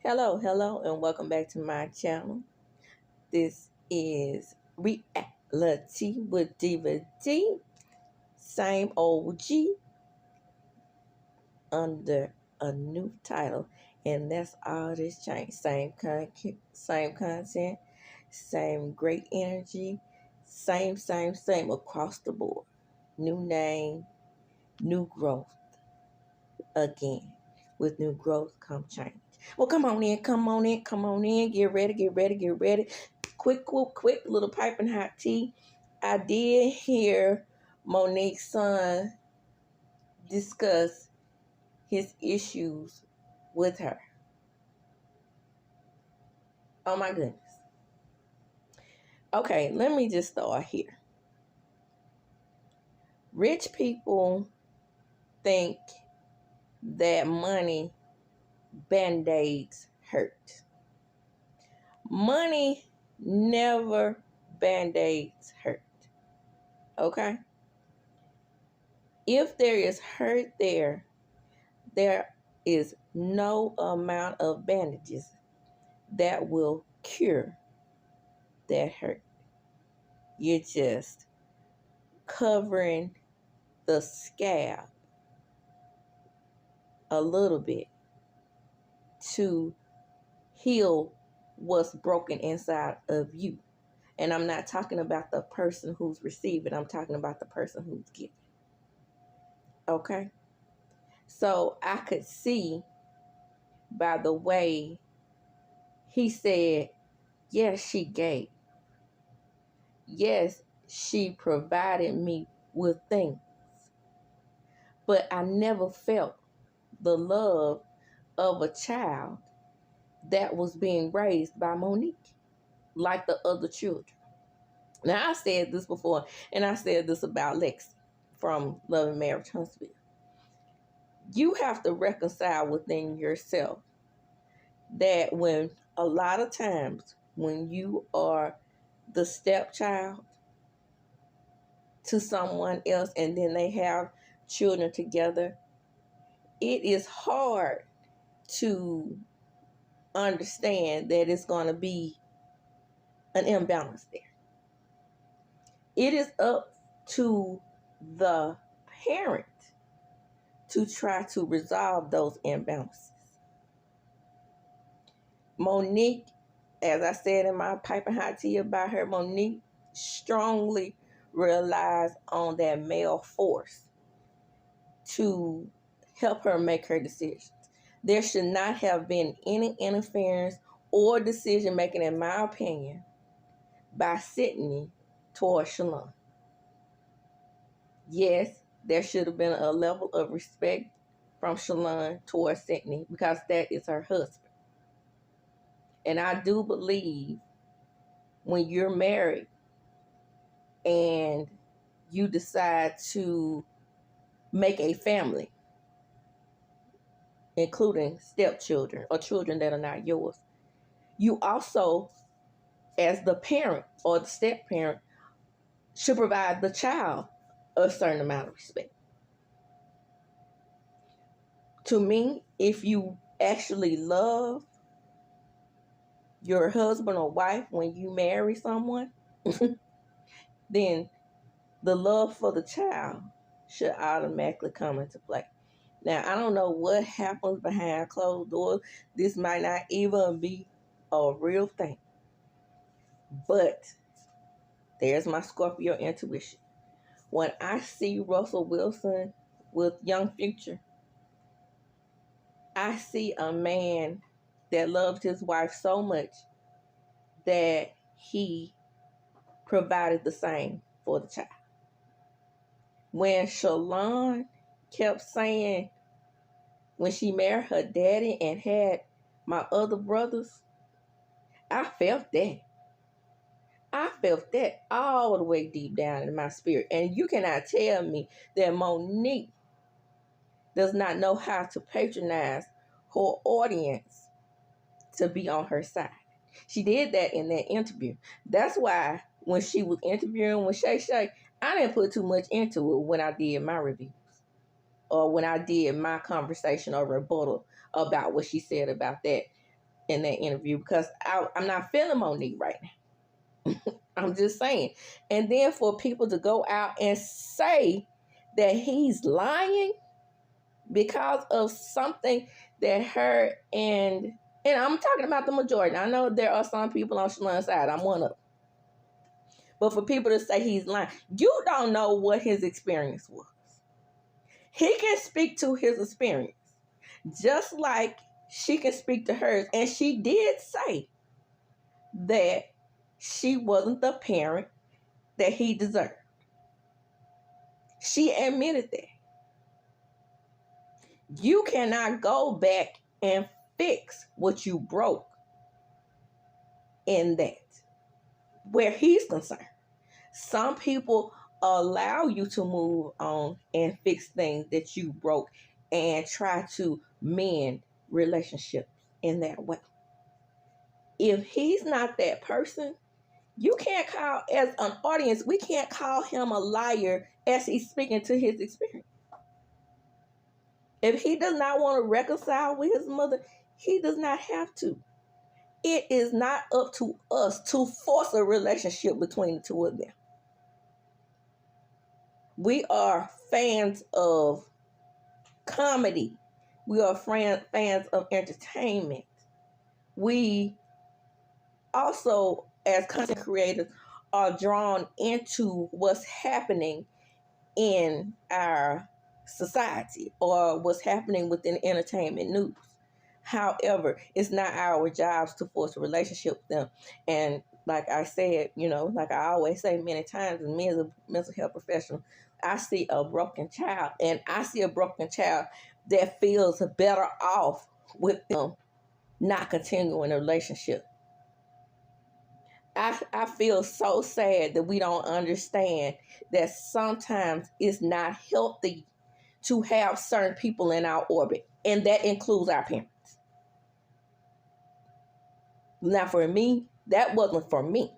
Hello, and welcome back to my channel. This is Reality with Diva D, same OG under a new title, and that's all this change. Same content, same great energy, same across the board. New name, new growth again. With new growth come change. Well, come on in. Get ready. Quick little piping hot tea. I did hear Monique's son discuss his issues with her. Oh my goodness. Okay, let me just start here. Rich people think that money band-aids hurt. Money never band-aids hurt. Okay? If there is hurt there is no amount of bandages that will cure that hurt. You're just covering the scab a little bit to heal what's broken inside of you. And I'm not talking about the person who's receiving, I'm talking about the person who's giving. Okay? So I could see by the way he said, yes, she gave. Yes, she provided me with things. But I never felt the love of a child that was being raised by Monique, like the other children. Now, I said this before, and I said this about Lexi from Love and Marriage Huntsville. You have to reconcile within yourself that when a lot of times when you are the stepchild to someone else and then they have children together, it is hard to understand that it's going to be an imbalance there. It is up to the parent to try to resolve those imbalances. Monique, as I said in my piping hot tea about her, Monique strongly relies on that male force to help her make her decisions. There should not have been any interference or decision making, in my opinion, by Sydney towards Shalon. Yes, there should have been a level of respect from Shalon towards Sydney because that is her husband. And I do believe when you're married and you decide to make a family, including stepchildren or children that are not yours, you also, as the parent or the step parent, should provide the child a certain amount of respect. To me, if you actually love your husband or wife when you marry someone, then the love for the child should automatically come into play. Now, I don't know what happens behind closed doors. This might not even be a real thing. But there's my Scorpio intuition. When I see Russell Wilson with Young Future, I see a man that loved his wife so much that he provided the same for the child. When Shalon kept saying, when she married her daddy and had my other brothers, I felt that. I felt that all the way deep down in my spirit. And you cannot tell me that Monique does not know how to patronize her audience to be on her side. She did that in that interview. That's why when she was interviewing with Shay Shay, I didn't put too much into it when I did my reviews or when I did my conversation or rebuttal about what she said about that. in that interview because I'm not feeling Monique right now. I'm just saying. And then for people to go out and say that he's lying because of something that her and I'm talking about the majority. I know there are some people on Shalon's side. I'm one of them. But for people to say he's lying, you don't know what his experience was. He can speak to his experience just like she can speak to hers. And she did say that she wasn't the parent that he deserved. She admitted that. You cannot go back and fix what you broke in that, where he's concerned. Some people allow you to move on and fix things that you broke and try to mend relationships in that way. If he's not that person, you can't call, as an audience, we can't call him a liar as he's speaking to his experience. If he does not want to reconcile with his mother, he does not have to. It is not up to us to force a relationship between the two of them. We are fans of comedy. We are fans of entertainment. We also, as content creators, are drawn into what's happening in our society or what's happening within entertainment news. However, it's not our jobs to force a relationship with them. And like I said, like I always say many times, as me as a mental health professional, I see a broken child, and I see a broken child that feels better off with them not continuing a relationship. I feel so sad that we don't understand that sometimes it's not healthy to have certain people in our orbit, and that includes our parents. Now, for me, that wasn't for me.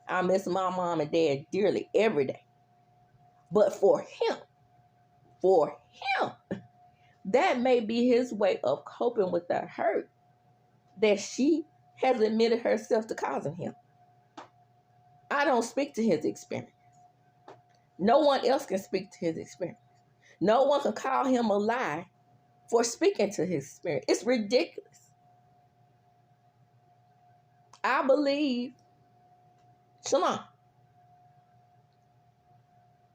I miss my mom and dad dearly every day. But for him, that may be his way of coping with the hurt that she has admitted herself to causing him. I don't speak to his experience. No one else can speak to his experience. No one can call him a lie for speaking to his experience. It's ridiculous. I believe Shalon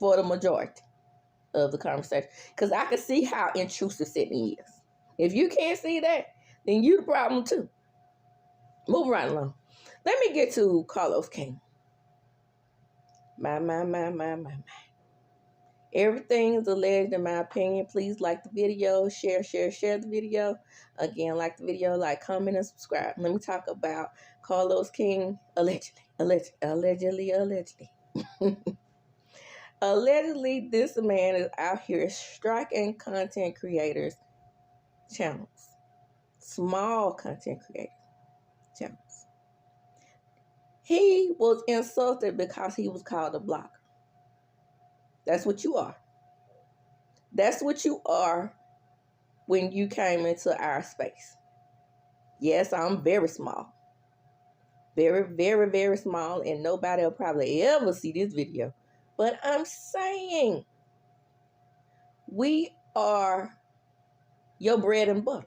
for the majority of the conversation, because I can see how intrusive Sydney is. If you can't see that, then you the problem too. Move right along. Let me get to Carlos King. My. Everything is alleged in my opinion. Please like the video, share the video. Again, like the video, like, comment, and subscribe. Let me talk about Carlos King allegedly. Allegedly, this man is out here striking content creators' channels. Small content creators' channels. He was insulted because he was called a blogger. That's what you are. That's what you are when you came into our space. Yes, I'm very small. Very, very, very small, and nobody will probably ever see this video. But I'm saying, we are your bread and butter.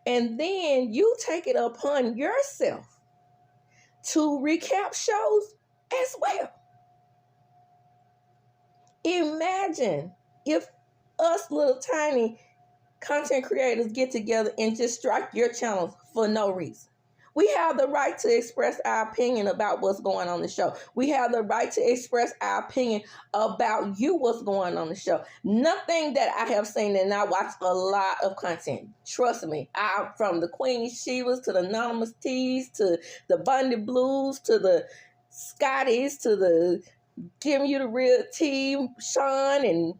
And then you take it upon yourself to recap shows as well. Imagine if us little tiny content creators get together and just strike your channels for no reason. We have the right to express our opinion about what's going on the show. We have the right to express our opinion about what's going on the show. Nothing that I have seen, and I watch a lot of content. Trust me, from the Queen Shivas to the Anonymous Teas to the Bundy Blues to the Scotties to the Giving You the Real Tea, Sean and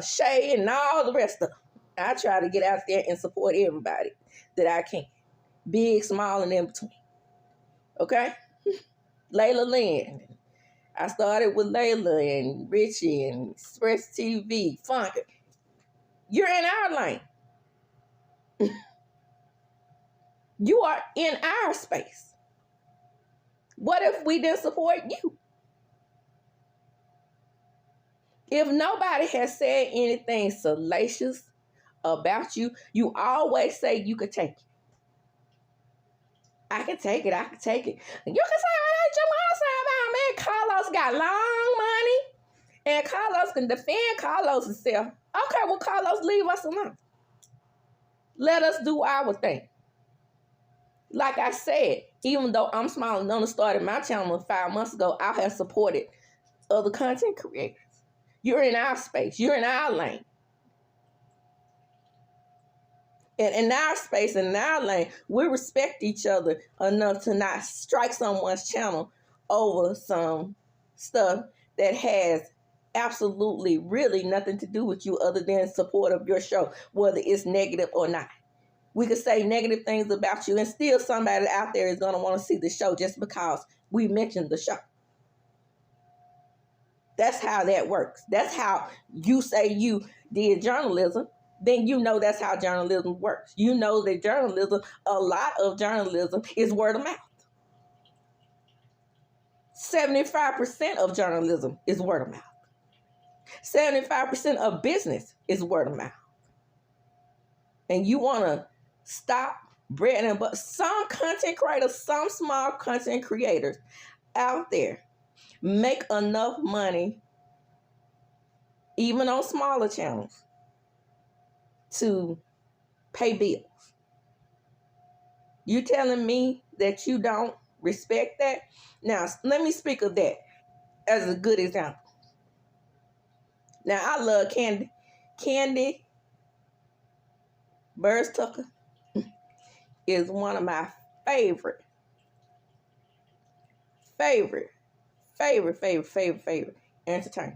Shay and all the rest of them. I try to get out there and support everybody that I can. Big, small, and in between. Okay? Layla Lynn. I started with Layla and Richie and Express TV, Funk. You're in our lane. You are in our space. What if we didn't support you? If nobody has said anything salacious about you, you always say you could take it. I can take it. I can take it. You can say what you want to say about me. Carlos got long money, and Carlos can defend Carlos himself. Okay, well, Carlos, leave us alone. Let us do our thing. Like I said, even though I'm small and only started my channel 5 months ago, I have supported other content creators. You're in our space. You're in our lane. And in our space, in our lane, we respect each other enough to not strike someone's channel over some stuff that has absolutely really nothing to do with you other than support of your show, whether it's negative or not. We could say negative things about you and still somebody out there is going to want to see the show just because we mentioned the show. That's how that works. That's how you say you did journalism. Then you know that's how journalism works. You know that journalism, a lot of journalism is word of mouth. 75% of journalism is word of mouth. 75% of business is word of mouth. And you want to stop bread and butter. Some content creators, some small content creators out there make enough money, even on smaller channels, to pay bills. You telling me that you don't respect that? Now, let me speak of that as a good example. Now, I love Candy. Candy Burrs Tucker is one of my favorite entertainers.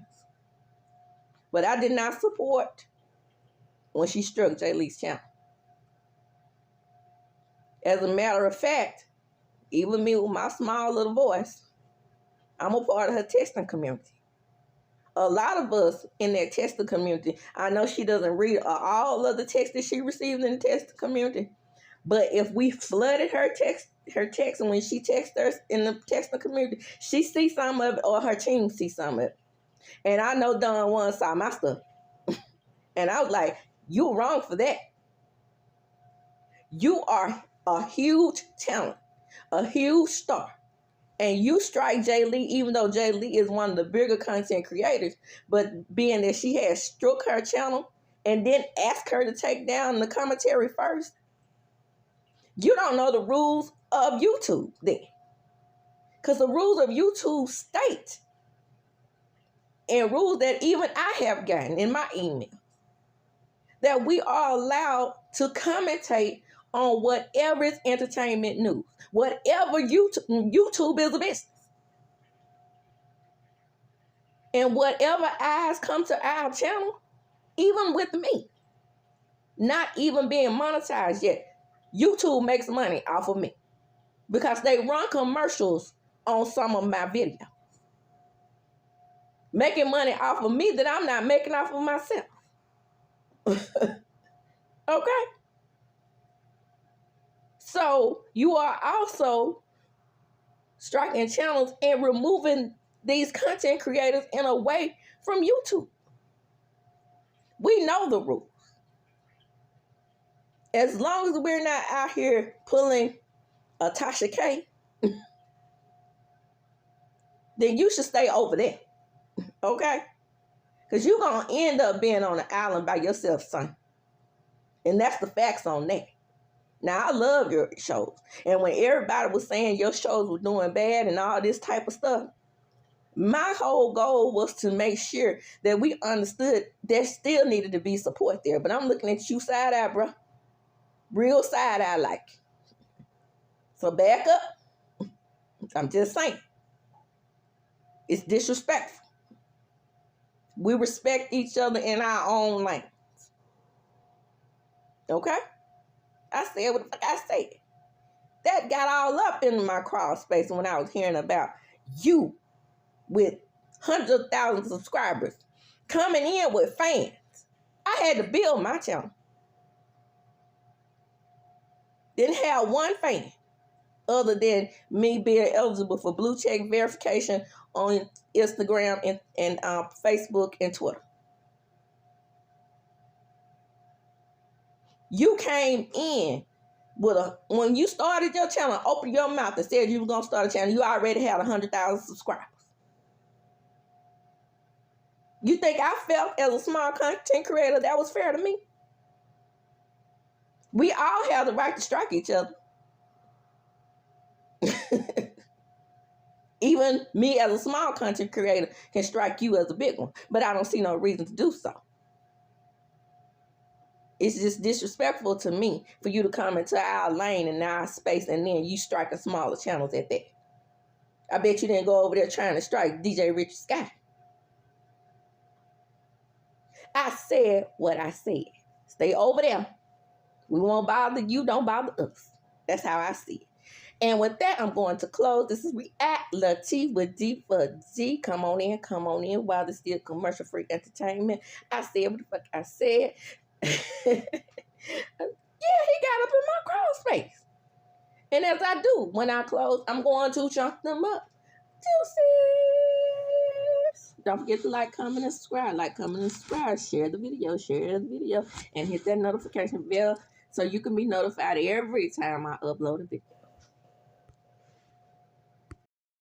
But I did not support when she struck Jay Lee's channel. As a matter of fact, even me with my small little voice, I'm a part of her texting community. A lot of us in that texting community, I know she doesn't read all of the texts that she received in the texting community, but if we flooded her text and when she texts us in the texting community, she sees some of it or her team sees some of it. And I know Don Juan saw my stuff. And I was like, you're wrong for that. You are a huge talent, a huge star. And you strike Jay Lee, even though Jay Lee is one of the bigger content creators, but being that she has struck her channel and then ask her to take down the commentary first, you don't know the rules of YouTube then. Because the rules of YouTube state, and rules that even I have gotten in my email, that we are allowed to commentate on whatever is entertainment news. Whatever YouTube is a business. And whatever eyes come to our channel, even with me, not even being monetized yet, YouTube makes money off of me because they run commercials on some of my videos. Making money off of me that I'm not making off of myself. Okay? So you are also striking channels and removing these content creators in a way from YouTube. We know the rules. As long as we're not out here pulling a Tasha K, then you should stay over there. Okay? Because you're going to end up being on an island by yourself, son. And that's the facts on that. Now, I love your shows. And when everybody was saying your shows were doing bad and all this type of stuff, my whole goal was to make sure that we understood there still needed to be support there. But I'm looking at you side-eye, bro. Real side-eye like. So back up. I'm just saying. It's disrespectful. We respect each other in our own lanes. Okay? I said what the fuck I said. That got all up in my crawl space when I was hearing about you with hundreds of thousands of subscribers coming in with fans. I had to build my channel. Didn't have one fan other than me being eligible for blue check verification on Instagram and Facebook and Twitter. You came in with when you started your channel, opened your mouth and said you were gonna start a channel, you already had 100,000 subscribers. You think I felt as a small content creator that was fair to me? We all have the right to strike each other. Even me as a small content creator can strike you as a big one, but I don't see no reason to do so. It's just disrespectful to me for you to come into our lane and our space and then you striking smaller channels at that. I bet you didn't go over there trying to strike DJ Richard Sky. I said what I said. Stay over there. We won't bother you, don't bother us. That's how I see it. And with that, I'm going to close. This is React Latif with D for G. Come on in while there's still commercial-free entertainment. I said what the fuck I said. Yeah, he got up in my crawl space. And as I do, when I close, I'm going to chunk them up. Deuces. Don't forget to like, comment, and subscribe. Like, comment, and subscribe. Share the video, and hit that notification bell so you can be notified every time I upload a video.